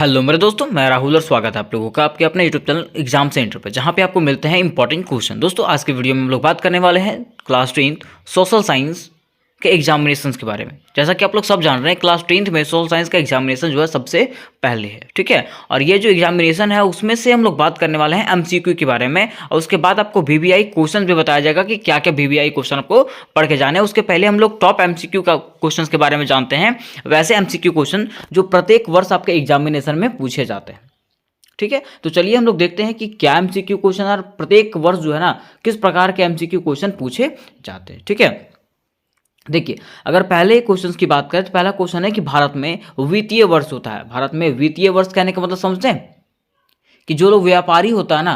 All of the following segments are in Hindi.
हेलो मेरे दोस्तों, मैं राहुल और स्वागत है आप लोगों का आपके अपने यूट्यूब चैनल एग्जाम सेंटर पर, जहां पे आपको मिलते हैं इंपॉर्टेंट क्वेश्चन। दोस्तों आज के वीडियो में हम लोग बात करने वाले हैं क्लास 10th सोशल साइंस के एग्जामिनेशन के बारे में। जैसा कि आप लोग सब जान रहे हैं, क्लास 10th में सोशल साइंस का एग्जामिनेशन जो है सबसे पहले है, ठीक है। और ये जो एग्जामिनेशन है उसमें से हम लोग बात करने वाले हैं एमसीक्यू के बारे में, और उसके बाद आपको वीवीआई क्वेश्चन भी बताया जाएगा कि क्या क्या वीवीआई क्वेश्चन आपको पढ़ के जाने हैं। उसके पहले हम लोग टॉप एमसीक्यू का क्वेश्चन के बारे में जानते हैं, वैसे एमसीक्यू क्वेश्चन जो प्रत्येक वर्ष आपके एग्जामिनेशन में पूछे जाते हैं, ठीक है। तो चलिए हम लोग देखते हैं कि क्या एमसीक्यू क्वेश्चन और प्रत्येक वर्ष जो है ना किस प्रकार के एमसीक्यू क्वेश्चन पूछे जाते हैं, ठीक है। देखिए, अगर पहले क्वेश्चन की बात करें तो पहला क्वेश्चन है कि भारत में वित्तीय वर्ष होता है। भारत में वित्तीय वर्ष कहने का मतलब समझते हैं कि जो लोग व्यापारी होता है ना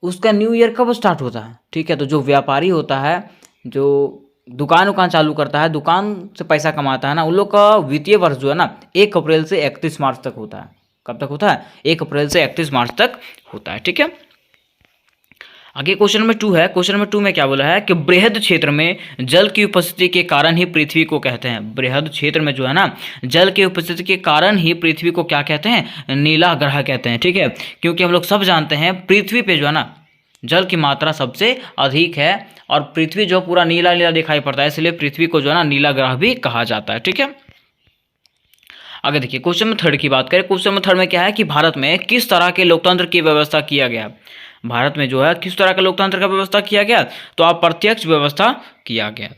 उसका न्यू ईयर कब स्टार्ट होता है, ठीक है। तो जो व्यापारी होता है, जो दुकान चालू करता है, दुकान से पैसा कमाता है ना, उन लोग का वित्तीय वर्ष जो है ना 1 अप्रैल से 31 मार्च तक होता है। कब तक होता है? 1 अप्रैल से 31 मार्च तक होता है, ठीक है। आगे क्वेश्चन नंबर 2 है। क्वेश्चन नंबर 2 में क्या बोला है कि बृहद क्षेत्र में जल की उपस्थिति के कारण ही पृथ्वी को कहते हैं। बृहद क्षेत्र में जो है ना जल की उपस्थिति के कारण ही पृथ्वी को क्या कहते हैं? नीला ग्रह कहते हैं, ठीक है। क्योंकि हम लोग सब जानते हैं पृथ्वी पे जो है ना जल की मात्रा सबसे अधिक है और पृथ्वी जो पूरा नीला नीला दिखाई पड़ता है, इसलिए पृथ्वी को जो है ना नीला ग्रह भी कहा जाता है, ठीक है। आगे देखिए, क्वेश्चन नंबर 3 की बात करें। क्वेश्चन नंबर 3 में क्या है कि भारत में किस तरह के लोकतंत्र की व्यवस्था किया गया। भारत में जो है किस तरह का लोकतंत्र का व्यवस्था किया गया, तो अप्रत्यक्ष व्यवस्था किया गया।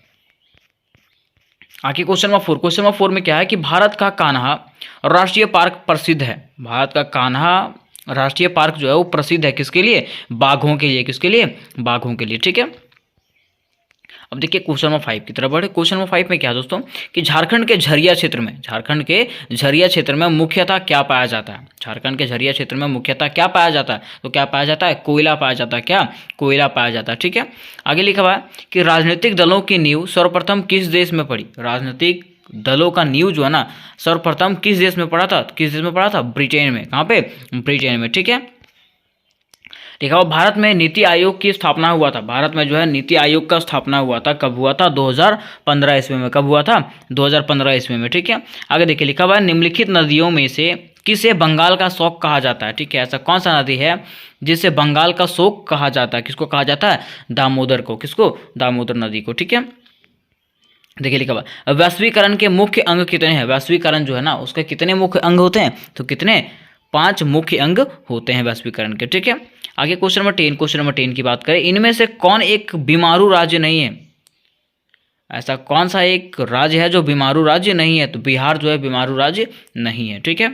आगे क्वेश्चन नंबर 4। क्वेश्चन नंबर 4 में क्या है कि भारत का कान्हा राष्ट्रीय पार्क प्रसिद्ध है। भारत का कान्हा राष्ट्रीय पार्क जो है वो प्रसिद्ध है किसके लिए? बाघों के लिए। किसके लिए? बाघों के लिए, ठीक है। अब देखिए क्वेश्चन नंबर 5 की तरफ बढ़े। क्वेश्चन नंबर 5 में क्या है दोस्तों कि झारखंड के झरिया क्षेत्र में मुख्यतः क्या पाया जाता है। झारखंड के झरिया क्षेत्र में मुख्यतः क्या पाया जाता है? तो क्या पाया जाता है? कोयला पाया जाता है। क्या? कोयला पाया जाता है, ठीक है। आगे लिखा हुआ है कि राजनीतिक दलों की नींव सर्वप्रथम किस देश में पड़ी। राजनीतिक दलों का नींव जो है ना सर्वप्रथम किस देश में पड़ा था? किस देश में पड़ा था? ब्रिटेन में। कहाँ पे? ब्रिटेन में, ठीक है। देखा हुआ भारत में नीति आयोग की स्थापना हुआ था। भारत में जो है नीति आयोग का स्थापना हुआ था। कब हुआ था? 2015 ईस्वी में। कब हुआ था? 2015 ईस्वी में, ठीक है। आगे देखिए लिखा हुआ है निम्नलिखित नदियों में से किसे बंगाल का शोक कहा जाता है, ठीक है। ऐसा कौन सा नदी है जिसे बंगाल का शोक कहा जाता है? किसको कहा जाता है? दामोदर को। किसको? दामोदर नदी को, ठीक है। देखिए लिखा हुआ वैश्वीकरण के मुख्य अंग कितने हैं। वैश्वीकरण जो है ना उसके कितने मुख्य अंग होते हैं? तो कितने? 5 मुख्य अंग होते हैं वैश्वीकरण के, ठीक है। आगे क्वेश्चन नंबर 10। क्वेश्चन नंबर 10 की बात करें, इनमें से कौन एक बीमारू राज्य नहीं है। ऐसा कौन सा एक राज्य है जो बीमारू राज्य नहीं है? तो बिहार जो है बीमारू राज्य नहीं है, ठीक है।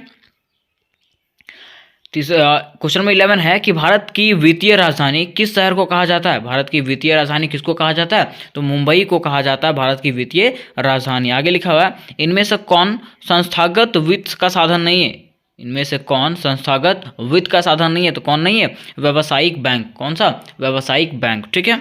क्वेश्चन नंबर 11 है कि भारत की वित्तीय राजधानी किस शहर को कहा जाता है। भारत की वित्तीय राजधानी किसको कहा जाता है? तो मुंबई को कहा जाता है भारत की वित्तीय राजधानी। आगे लिखा हुआ है इनमें से कौन संस्थागत वित्त का साधन नहीं है। इनमें से कौन संस्थागत वित्त का साधन नहीं है? तो कौन नहीं है? व्यावसायिक बैंक। कौन सा? व्यावसायिक बैंक, ठीक है।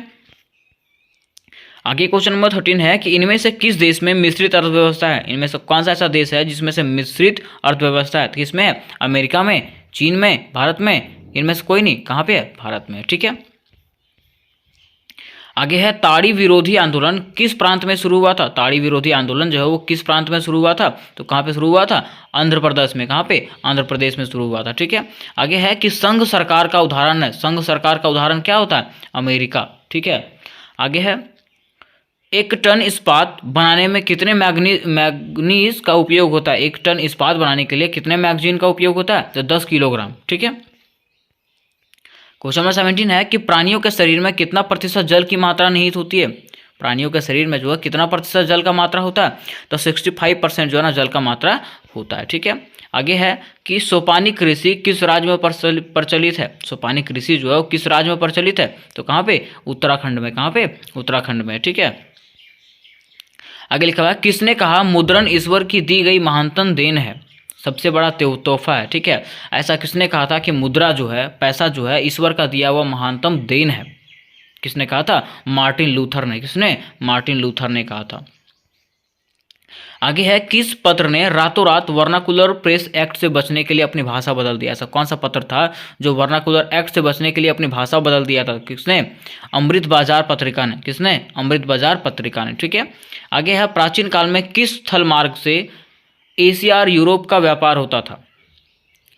आगे क्वेश्चन नंबर 13 है कि इनमें से किस देश में मिश्रित अर्थव्यवस्था है। इनमें से कौन सा ऐसा देश है जिसमें से मिश्रित अर्थव्यवस्था है? किसमें है? अमेरिका में, चीन में, भारत में? इनमें से कोई नहीं। कहाँ पे है? भारत में, ठीक है। आगे है ताड़ी विरोधी आंदोलन किस प्रांत में शुरू हुआ था। ताड़ी विरोधी आंदोलन जो है वो किस प्रांत में शुरू हुआ था? तो कहाँ पे शुरू हुआ था? आंध्र प्रदेश में। कहाँ पे? आंध्र प्रदेश में शुरू हुआ था, ठीक है। आगे है कि संघ सरकार का उदाहरण है। संघ सरकार का उदाहरण क्या होता है? अमेरिका, ठीक है। आगे है 1 टन इस्पात बनाने में कितने मैग्नीज का उपयोग होता है। 1 टन इस्पात बनाने के लिए कितने मैगजीन का उपयोग होता है? तो 10 किलोग्राम, ठीक है। क्वेश्चन नंबर 17 है कि प्राणियों के शरीर में कितना प्रतिशत जल की मात्रा निहित होती है। प्राणियों के शरीर में जो है कितना प्रतिशत जल का मात्रा होता है? तो 65% जो है ना जल का मात्रा होता है, ठीक है। आगे है कि सोपानी कृषि किस राज्य में प्रचलित है। सोपानी कृषि जो है वो किस राज्य में प्रचलित है? तो कहाँ पे? उत्तराखंड में। कहाँ पे? उत्तराखंड में, ठीक है। आगे लिखा हुआ है किसने कहा मुद्रण ईश्वर की दी गई महानतम देन है, सबसे बड़ा तोहफा है, ठीक है। ऐसा किसने कहा था कि मुद्रा जो है, पैसा जो है ईश्वर का दिया हुआ महानतम देन है? किसने कहा था? मार्टिन लूथर ने। किसने? मार्टिन लूथर ने कहा था। आगे है किस पत्र ने रातों रात वर्नाकुलर प्रेस एक्ट से बचने के लिए अपनी भाषा बदल दिया। ऐसा कौन सा पत्र था जो वर्नाकुलर एक्ट से बचने के लिए अपनी भाषा बदल दिया था? किसने? अमृत बाजार पत्रिका ने। किसने? अमृत बाजार पत्रिका ने, ठीक है। आगे है प्राचीन काल में किस स्थल मार्ग से एशिया और यूरोप का व्यापार होता था।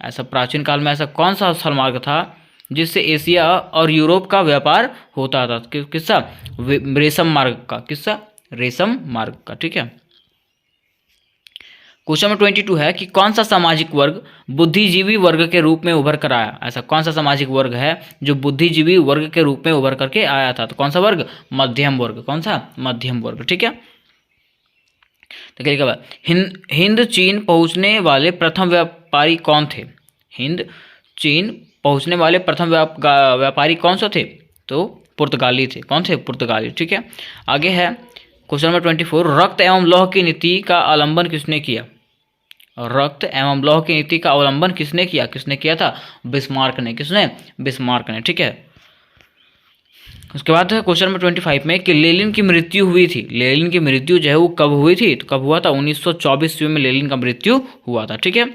ऐसा प्राचीन काल में ऐसा कौन सा स्थल मार्ग था जिससे एशिया और यूरोप का व्यापार होता था? किसका? रेशम मार्ग का। किसका? रेशम मार्ग का। ठीक है। क्वेश्चन नंबर 22 है कि कौन सा सामाजिक वर्ग बुद्धिजीवी वर्ग के रूप में उभर कर आया? ऐसा कौन सा सामाजिक वर्ग है जो बुद्धिजीवी वर्ग के रूप में उभर करके आया था? तो कौन सा वर्ग? मध्यम वर्ग। कौन सा? मध्यम वर्ग। ठीक है। तो क्या लिखा हुआ है? हिंद चीन पहुंचने वाले प्रथम व्यापारी कौन थे? हिंद चीन पहुंचने वाले प्रथम व्यापारी कौन सा थे? तो पुर्तगाली थे। कौन थे? पुर्तगाली। ठीक है। आगे है क्वेश्चन नंबर 24, रक्त एवं लौह की नीति का अवलंबन किसने किया? रक्त एवं लौह की नीति का अवलंबन किसने किया? किसने किया था? बिस्मार्क ने। किसने? बिस्मार्क ने। ठीक है। उसके बाद है क्वेश्चन नंबर 25 में कि लेनिन की मृत्यु हुई थी। लेनिन की मृत्यु जो है वो कब हुई थी? तो कब हुआ था? 1924 ईस्वी में लेनिन का मृत्यु हुआ था। ठीक है।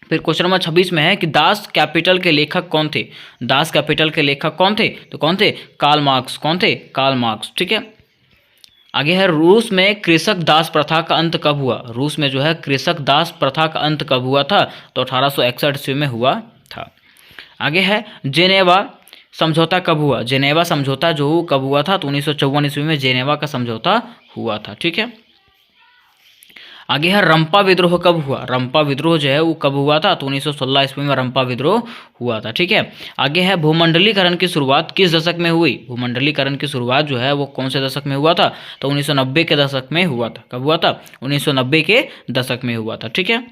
फिर क्वेश्चन नंबर 26 में है कि दास कैपिटल के लेखक कौन थे? दास कैपिटल के लेखक कौन थे? तो कौन थे? Karl Marx. कौन थे? Karl Marx. ठीक है। आगे है रूस में कृषक दास प्रथा का अंत कब हुआ? रूस में जो है कृषक दास प्रथा का अंत कब हुआ था? तो 1861 ईस्वी में हुआ था। आगे है जेनेवा समझौता कब हुआ? जेनेवा समझौता जो कब हुआ था? तो 1954 ईस्वी में जेनेवा का समझौता हुआ था। ठीक है। आगे है रंपा विद्रोह कब हुआ? रंपा विद्रोह जो है वो कब हुआ था? तो 1916 ईस्वी में रंपा विद्रोह हुआ था। ठीक है। आगे है भूमंडलीकरण की शुरुआत किस दशक में हुई? भूमंडलीकरण की शुरुआत जो है वो कौन से दशक में हुआ था? तो 1990 के दशक में हुआ था। कब हुआ था? 1990 के दशक में हुआ था। ठीक है।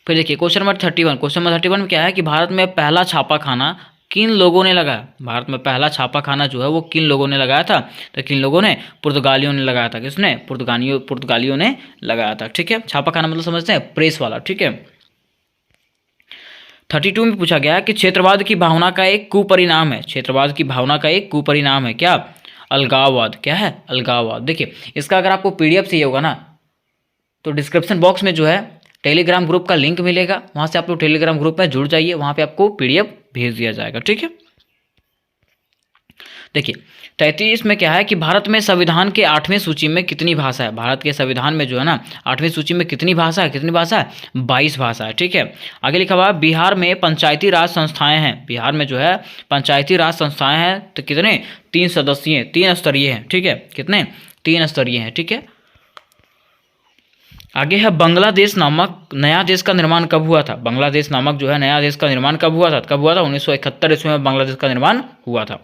फिर देखिए क्वेश्चन नंबर 31। क्वेश्चन नंबर 31 में क्या है कि भारत में पहला छापा खाना किन लोगों ने लगाया? भारत में पहला छापा खाना जो है वो किन लोगों ने लगाया था? तो किन लोगों ने? पुर्तगालियों ने लगाया था। किसने? पुर्तगालियों ने लगाया था। ठीक है। छापा खाना मतलब समझते हैं? प्रेस वाला। ठीक है। 32 में पूछा गया कि क्षेत्रवाद की भावना का एक कुपरिणाम है। क्षेत्रवाद की भावना का एक कुपरिणाम है क्या? अलगाववाद। क्या है? अलगाववाद। देखिए इसका अगर आपको PDF चाहिए होगा ना तो डिस्क्रिप्शन बॉक्स में जो है टेलीग्राम ग्रुप का लिंक मिलेगा, वहां से आप लोग टेलीग्राम ग्रुप में जुड़ जाइए, वहां पे आपको PDF भेज दिया जाएगा। ठीक है। देखिए 33 में क्या है कि भारत में संविधान के 8वें सूची में कितनी भाषा है? भारत के संविधान में जो है ना 8वें सूची में कितनी भाषा है? कितनी भाषा है? 22 भाषा है। ठीक है। आगे लिखा हुआ बिहार में पंचायती राज संस्थाएं हैं। बिहार में जो है पंचायती राज संस्थाएं हैं तो कितने? 3 सदस्यीय 3 स्तरीय हैं। ठीक है। कितने? 3 स्तरीय हैं। ठीक है। आगे है बांग्लादेश नामक नया देश का निर्माण कब हुआ था? बांग्लादेश नामक जो है नया देश का निर्माण कब हुआ था? कब हुआ था? 1971 ईस्वी में बांग्लादेश का निर्माण हुआ था।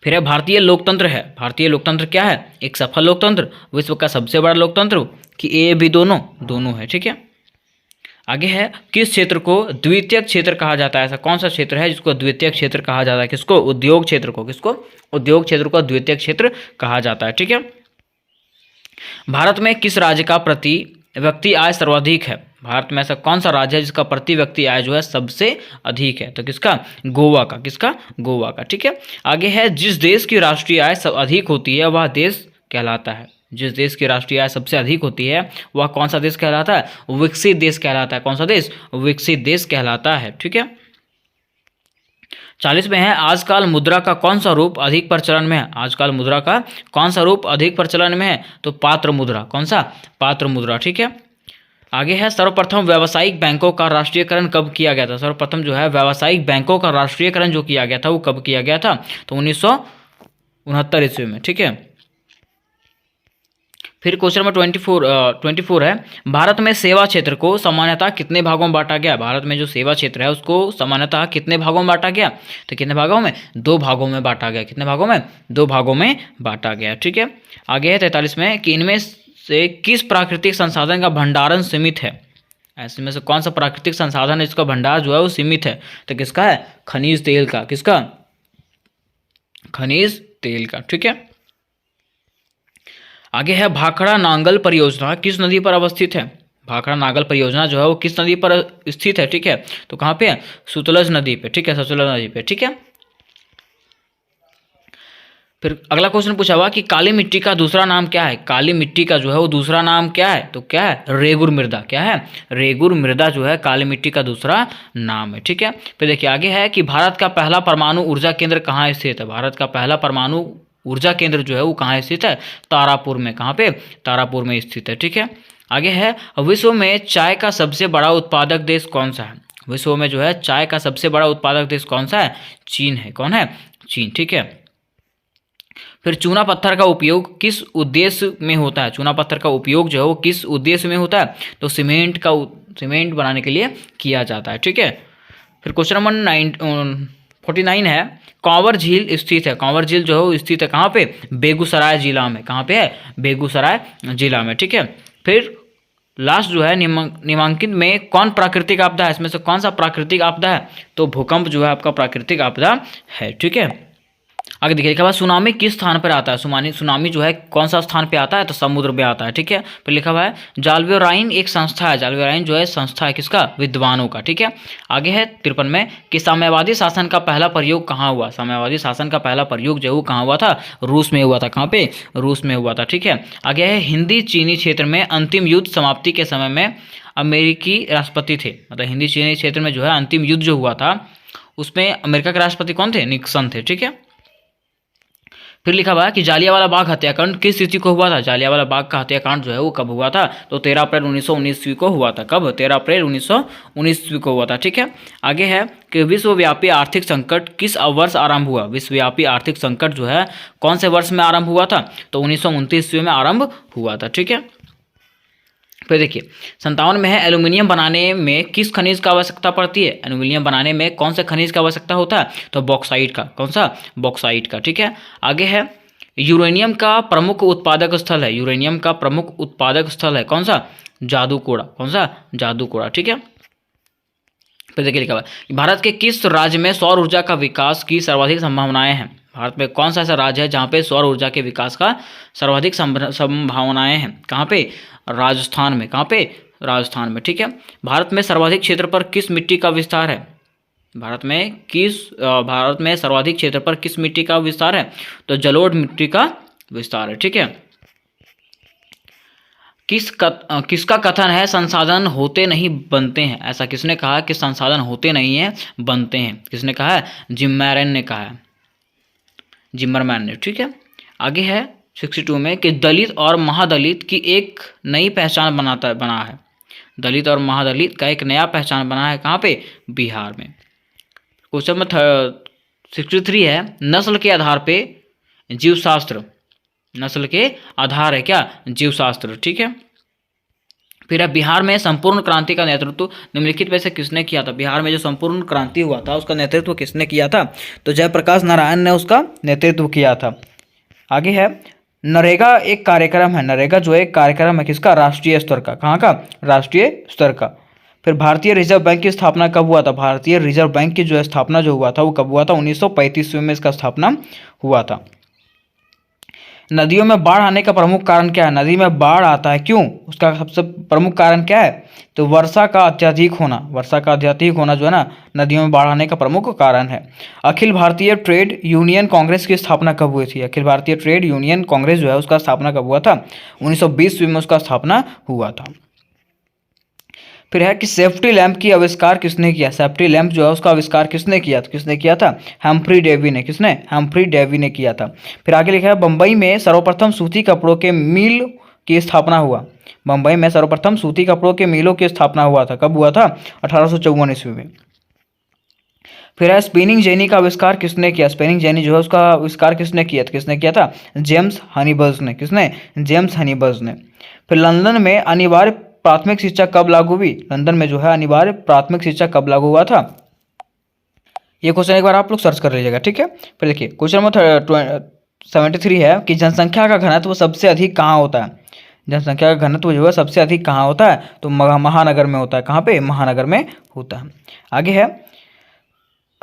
फिर है भारतीय लोकतंत्र है। भारतीय लोकतंत्र क्या है? एक सफल लोकतंत्र, विश्व का सबसे बड़ा लोकतंत्र, कि ए बी दोनों? दोनों है। ठीक है। आगे है किस क्षेत्र को द्वितीयक क्षेत्र कहा जाता है? ऐसा कौन सा क्षेत्र है जिसको द्वितीयक क्षेत्र कहा जाता है? किसको? उद्योग क्षेत्र को। किसको? उद्योग क्षेत्र को द्वितीयक क्षेत्र कहा जाता है। ठीक है। भारत में किस राज्य का प्रति व्यक्ति आय सर्वाधिक है? भारत में ऐसा कौन सा राज्य है जिसका प्रति व्यक्ति आय जो है सबसे अधिक है? तो किसका? गोवा का। किसका? गोवा का। ठीक है। आगे है जिस देश की राष्ट्रीय आय सब अधिक होती है वह देश कहलाता है। जिस देश की राष्ट्रीय आय सबसे अधिक होती है वह कौन सा देश कहलाता है? विकसित देश कहलाता है। कौन सा देश? विकसित देश कहलाता है। ठीक है। 40 में है आजकल मुद्रा का कौन सा रूप अधिक प्रचलन में है? आजकल मुद्रा का कौन सा रूप अधिक प्रचलन में है? तो पात्र मुद्रा। कौन सा? पात्र मुद्रा। ठीक है। आगे है सर्वप्रथम व्यावसायिक बैंकों का राष्ट्रीयकरण कब किया गया था? सर्वप्रथम जो है व्यावसायिक बैंकों का राष्ट्रीयकरण जो किया गया था वो कब किया गया था? तो 1969 ईस्वी में। ठीक है। फिर क्वेश्चन नंबर 24 है भारत में सेवा क्षेत्र को सामान्यतः कितने भागों में बांटा गया? भारत में जो सेवा क्षेत्र है उसको सामान्यतः कितने भागों में बांटा गया? तो कितने भागों में? 2 भागों में बांटा गया। कितने भागों में? 2 भागों में बांटा गया। ठीक है। आगे है 43 में कि इनमें से किस प्राकृतिक संसाधन का भंडारण सीमित है? ऐसे में से कौन सा प्राकृतिक संसाधन है जिसका भंडार जो है वो सीमित है? तो किसका है? खनिज तेल का। किसका? खनिज तेल का। ठीक है। आगे है भाखड़ा नांगल परियोजना किस नदी पर अवस्थित है? भाखड़ा नांगल परियोजना जो है वो किस नदी पर स्थित है? ठीक है। तो कहाँ पे है? सतलज नदी पे। ठीक है। सतलज नदी पे। ठीक है। फिर अगला क्वेश्चन पूछा हुआ कि काली मिट्टी का दूसरा नाम क्या है? काली मिट्टी का जो है वो दूसरा नाम क्या है? तो क्या है? रेगुर मृदा। क्या है? रेगुर मृदा जो है काली मिट्टी का दूसरा नाम है। ठीक है। फिर देखिए आगे है कि भारत का पहला परमाणु ऊर्जा केंद्र कहाँ स्थित है? भारत का पहला परमाणु ऊर्जा केंद्र जो है वो कहाँ स्थित है? तारापुर में। कहाँ पे? तारापुर में स्थित है। ठीक है। आगे है, विश्व में चाय का सबसे बड़ा उत्पादक देश कौन सा है? विश्व में जो है चाय का सबसे बड़ा उत्पादक देश कौन सा है? चीन है। कौन है? चीन। ठीक है। फिर चूना पत्थर का उपयोग किस उद्देश्य में होता है? चूना पत्थर का उपयोग जो है वो किस उद्देश्य में होता है? तो सीमेंट बनाने के लिए किया जाता है। ठीक है। फिर क्वेश्चन नंबर 49 है, कांवर झील स्थित है। कांवर झील जो है वो स्थित है कहाँ पे? बेगूसराय जिला में। कहाँ पे है? बेगूसराय जिला में। ठीक है। फिर लास्ट जो है, निम्नांकित में कौन प्राकृतिक आपदा है? इसमें से कौन सा प्राकृतिक आपदा है? तो भूकंप जो है आपका प्राकृतिक आपदा है। ठीक है। आगे देखिए, लिखा हुआ सुनामी किस स्थान पर आता है? सुनामी जो है कौन सा स्थान पे आता है? तो समुद्र में आता है। ठीक है। फिर लिखा हुआ है जाल्वेराइन एक संस्था है। जाल्वेराइन जो है संस्था है किसका? विद्वानों का। ठीक है। आगे है 53 में कि साम्यवादी शासन का पहला प्रयोग कहाँ हुआ? साम्यवादी शासन का पहला प्रयोग जो है वो कहाँ हुआ था? रूस में हुआ था। कहाँ पे? रूस में हुआ था। ठीक है। आगे है हिंदी चीनी क्षेत्र में अंतिम युद्ध समाप्ति के समय में अमेरिकी राष्ट्रपति थे। मतलब हिंदी चीनी क्षेत्र में जो है अंतिम युद्ध जो हुआ था उसमें अमेरिका के राष्ट्रपति कौन थे? निक्सन थे। ठीक है। फिर लिखा हुआ है कि जालियांवाला बाग हत्याकांड किस तिथि को हुआ था? जालियांवाला बाग का हत्याकांड जो है वो कब हुआ था? तो 13 अप्रैल 1919 ईस्वी को हुआ था। कब? 13 अप्रैल 1919 ईस्वी को हुआ था। ठीक है। आगे है कि विश्वव्यापी आर्थिक संकट किस वर्ष आरंभ हुआ? विश्वव्यापी आर्थिक संकट जो है कौन से वर्ष में आरंभ हुआ था? तो 1929 ईस्वी में आरंभ हुआ था। ठीक है। फिर देखिए 57 में है, एल्यूमिनियम बनाने में किस खनिज का आवश्यकता पड़ती है? एल्यूमिनियम बनाने में कौन से खनिज का आवश्यकता होता है? तो बॉक्साइट का। कौन सा? बॉक्साइट का। ठीक है। आगे है यूरेनियम का प्रमुख उत्पादक स्थल है। यूरेनियम का प्रमुख उत्पादक स्थल है कौन सा? जादूकोड़ा। कौन सा? जादूकोड़ा। ठीक है। फिर देखिए लिखा हुआ है भारत के किस राज्य में सौर ऊर्जा का विकास की सर्वाधिक संभावनाएं हैं? भारत में कौन सा ऐसा राज्य है जहाँ पे सौर ऊर्जा के विकास का सर्वाधिक संभावनाएं हैं? कहाँ पे? राजस्थान में। कहाँ पे? राजस्थान में। ठीक है। भारत में सर्वाधिक क्षेत्र पर किस मिट्टी का विस्तार है? भारत में सर्वाधिक क्षेत्र पर किस मिट्टी का विस्तार है? तो जलोढ़ मिट्टी का विस्तार है। ठीक है। किसका कथन है संसाधन होते नहीं बनते हैं? ऐसा किसने कहा कि संसाधन होते नहीं है बनते हैं? किसने कहा है? जिम्मेरैन ने कहा है। जिम्मरमैन ने। ठीक है। आगे है 62 में कि दलित और महादलित की एक नई पहचान बना है। दलित और महादलित का एक नया पहचान बना है। कहाँ पे? बिहार में। क्वेश्चन नंबर 63 है, नस्ल के आधार पे जीवशास्त्र। नस्ल के आधार है क्या? जीवशास्त्र। ठीक है। फिर है बिहार में संपूर्ण क्रांति का नेतृत्व निम्नलिखित में से किसने किया था? बिहार में जो संपूर्ण क्रांति हुआ था उसका नेतृत्व किसने किया था? तो जयप्रकाश नारायण ने उसका नेतृत्व किया था। आगे है नरेगा एक कार्यक्रम है। नरेगा जो एक कार्यक्रम है किसका? राष्ट्रीय स्तर का। कहाँ का? राष्ट्रीय स्तर का। फिर भारतीय रिजर्व बैंक की स्थापना कब हुआ था? भारतीय रिजर्व बैंक की जो स्थापना जो हुआ था वो कब हुआ था? 1935 में इसका स्थापना हुआ था। नदियों में बाढ़ आने का प्रमुख कारण क्या है? नदी में बाढ़ आता है क्यों? उसका सबसे प्रमुख कारण क्या है? तो वर्षा का अत्यधिक होना। वर्षा का अत्यधिक होना जो है ना नदियों में बाढ़ आने का प्रमुख कारण है। अखिल भारतीय ट्रेड यूनियन कांग्रेस की स्थापना कब हुई थी? अखिल भारतीय ट्रेड यूनियन कांग्रेस जो है उसका स्थापना कब हुआ था? 1920 में उसका स्थापना हुआ था। फिर है कि सेफ्टी लैंप की आविष्कार किसने किया? सेफ्टी लैंप जो है उसका आविष्कार किसने किया? किसने किया था? हम्फ्री डेवी ने। किसने? हम्फ्री डेवी ने किया था। फिर आगे लिखा है बम्बई में सर्वप्रथम सूती कपड़ों के मिल की स्थापना हुआ। बम्बई में सर्वप्रथम सूती कपड़ों के मिलों की स्थापना हुआ था। कब हुआ था? 1854 ईस्वी में। फिर है स्पिनिंग जेनी का आविष्कार किसने किया? स्पिनिंग जेनी जो है उसका आविष्कार किसने किया था? किसने किया था? जेम्स हनीबर्ज ने। किसने? जेम्स हनीबर्ज ने। फिर लंदन में अनिवार्य प्राथमिक शिक्षा कब लागू हुई? लंदन में जो है अनिवार्य प्राथमिक शिक्षा कब लागू हुआ था? ये क्वेश्चन एक बार आप लोग सर्च कर लीजिएगा। ठीक है। फिर देखिए क्वेश्चन नंबर 73 है कि जनसंख्या का घनत्व सबसे अधिक कहाँ होता है? जनसंख्या का घनत्व जो है सबसे अधिक कहाँ होता है? तो महानगर में होता है। कहाँ पे? महानगर में होता है। आगे है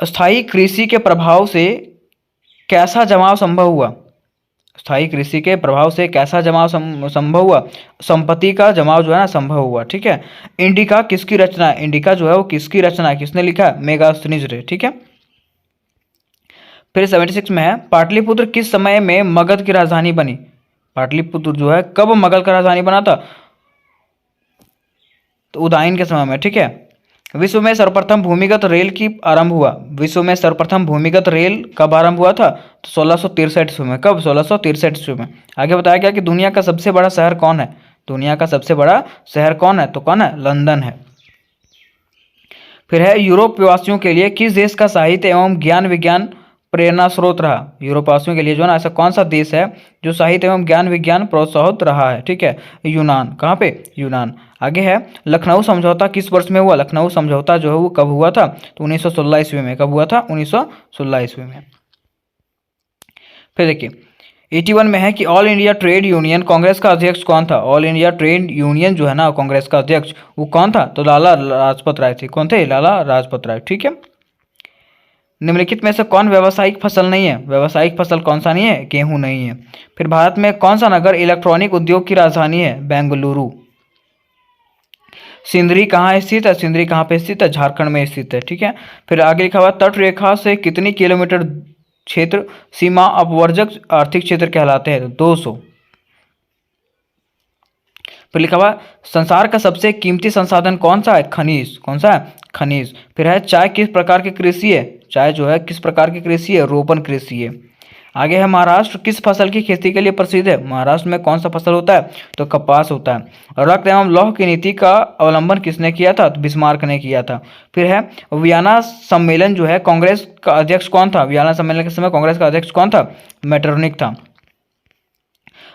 स्थायी कृषि के प्रभाव से कैसा जमाव संभव हुआ? स्थायी कृषि के प्रभाव से कैसा जमाव संभव हुआ? संपत्ति का जमाव जो है ना संभव हुआ। ठीक है। इंडिका किसकी रचना है? इंडिका जो है वो किसकी रचना है? किसने लिखा है? मेगास्थनीज ने। ठीक है। फिर 76 में है पाटलिपुत्र किस समय में मगध की राजधानी बनी? पाटलिपुत्र जो है कब मगध का राजधानी बना था? तो उदयन के समय में। ठीक है। विश्व में सर्वप्रथम भूमिगत रेल की आरंभ हुआ। विश्व में सर्वप्रथम भूमिगत रेल कब आरंभ हुआ था? तो 1663 ईस्वी में। कब? 1663 ईस्वी में। आगे बताया गया कि दुनिया का सबसे बड़ा शहर कौन है? दुनिया का सबसे बड़ा शहर कौन है? तो कौन है? लंदन है। फिर है यूरोप वासियों के लिए किस देश का साहित्य एवं ज्ञान विज्ञान प्रेरणा स्रोत रहा? यूरोप वासियों के लिए जो है ना ऐसा कौन सा देश है जो साहित्य एवं ज्ञान विज्ञान प्रोत्साहित रहा है? ठीक है, यूनान। कहाँ पे? यूनान। आगे है लखनऊ समझौता किस वर्ष में हुआ? लखनऊ समझौता जो है वो कब हुआ था? तो 1916 ईस्वी में। कब हुआ था? 1916 ईस्वी में। फिर देखिए 81 में है कि all India trade union Congress का अध्यक्ष कौन था? ऑल इंडिया ट्रेड यूनियन जो है ना कांग्रेस का अध्यक्ष वो कौन था? तो लाला लाजपत राय थे। कौन थे? लाला लाजपत राय। ठीक है। निम्नलिखित में से कौन व्यावसायिक फसल नहीं है? व्यावसायिक फसल कौन सा नहीं है? गेहूं नहीं है। फिर भारत में कौन सा नगर इलेक्ट्रॉनिक उद्योग की राजधानी है? बेंगलुरु। सिंदरी कहाँ स्थित है? सिंदरी कहाँ पे स्थित है? झारखंड में स्थित है। ठीक है। फिर आगे लिखा हुआ तट रेखा से कितनी किलोमीटर क्षेत्र सीमा अपवर्जक आर्थिक क्षेत्र कहलाते हैं? 200। फिर लिखा हुआ संसार का सबसे कीमती संसाधन कौन सा है? खनिज। कौन सा है? खनिज। फिर है चाय किस प्रकार की कृषि है? चाय जो है किस प्रकार की कृषि है? रोपण कृषि है। आगे है महाराष्ट्र किस फसल की खेती के लिए प्रसिद्ध है? महाराष्ट्र में कौन सा फसल होता है? तो कपास होता है। रक्त एवं लौह की नीति का अवलंबन किसने किया था? तो बिस्मार्क ने किया था। फिर है वियना सम्मेलन जो है कांग्रेस का अध्यक्ष कौन था? वियना सम्मेलन के समय कांग्रेस का अध्यक्ष कौन था? मेटरनिक था।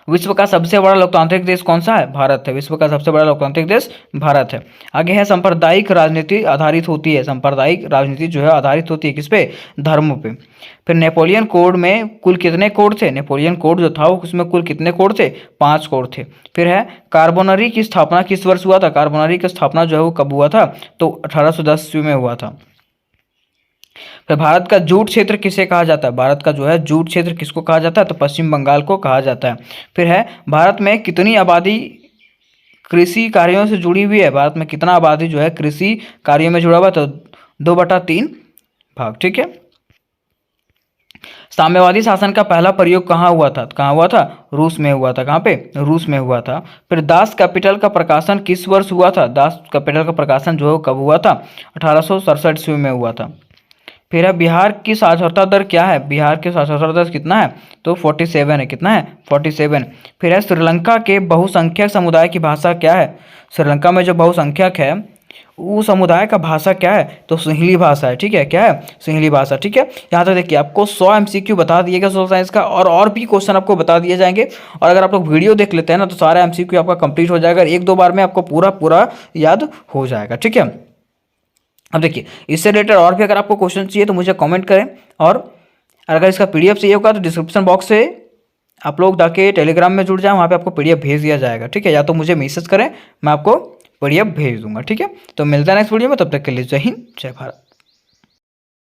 विश्व का सबसे बड़ा लोकतांत्रिक देश कौन सा है? भारत है। विश्व का सबसे बड़ा लोकतांत्रिक देश भारत है। आगे है सांप्रदायिक राजनीति आधारित होती है। सांप्रदायिक राजनीति जो है आधारित होती है किस पे? धर्म पे। फिर नेपोलियन कोड में कुल कितने कोड थे? नेपोलियन कोड जो था वो उसमें कुल कितने कोड थे? 5 कोड थे। फिर है कार्बोनरी की स्थापना किस वर्ष हुआ था? कार्बोनरी की स्थापना जो है वो कब हुआ था? तो 1810 ईस्वी में हुआ था। फिर भारत का जूट क्षेत्र किसे कहा जाता है? भारत का जो है जूट क्षेत्र किसको कहा जाता है? तो पश्चिम बंगाल को कहा जाता है। फिर है भारत में कितनी आबादी कृषि कार्यों से जुड़ी हुई है? भारत में कितना आबादी जो है कृषि कार्यों में जुड़ा हुआ? तो 2/3 भाग। ठीक है। साम्यवादी शासन का पहला प्रयोग कहाँ हुआ था? कहाँ हुआ था? रूस में हुआ था। कहाँ पे? रूस में हुआ था। फिर दास कैपिटल का प्रकाशन किस वर्ष हुआ था? दास कैपिटल का प्रकाशन जो है कब हुआ था? 1867 ईस्वी में हुआ था। फिर है बिहार की साक्षरता दर क्या है? बिहार की साक्षरता दर कितना है? तो 47 है। कितना है? 47। फिर है श्रीलंका के बहुसंख्यक समुदाय की भाषा क्या है? श्रीलंका में जो बहुसंख्यक है वो समुदाय का भाषा क्या है? तो सिंहली भाषा है। ठीक है। क्या है? सिंहली भाषा। ठीक है। यहाँ तक देखिए आपको 100 MCQ बता दिए गए सोशल साइंस का और भी क्वेश्चन आपको बता दिए जाएंगे। और अगर आप लोग वीडियो देख लेते हैं ना तो सारा MCQ आपका कंप्लीट हो जाएगा। 1-2 बार में आपको पूरा याद हो जाएगा। ठीक है। अब देखिए इससे रिलेटेड और भी अगर आपको क्वेश्चन चाहिए तो मुझे कमेंट करें। और अगर इसका PDF चाहिए होगा तो डिस्क्रिप्शन बॉक्स से आप लोग जाके टेलीग्राम में जुड़ जाएं, वहाँ पे आपको PDF भेज दिया जाएगा। ठीक है। या तो मुझे मैसेज करें, मैं आपको PDF भेज दूंगा। ठीक है। तो मिलता है नेक्स्ट वीडियो में, तब तक के लिए जय हिंद जय भारत।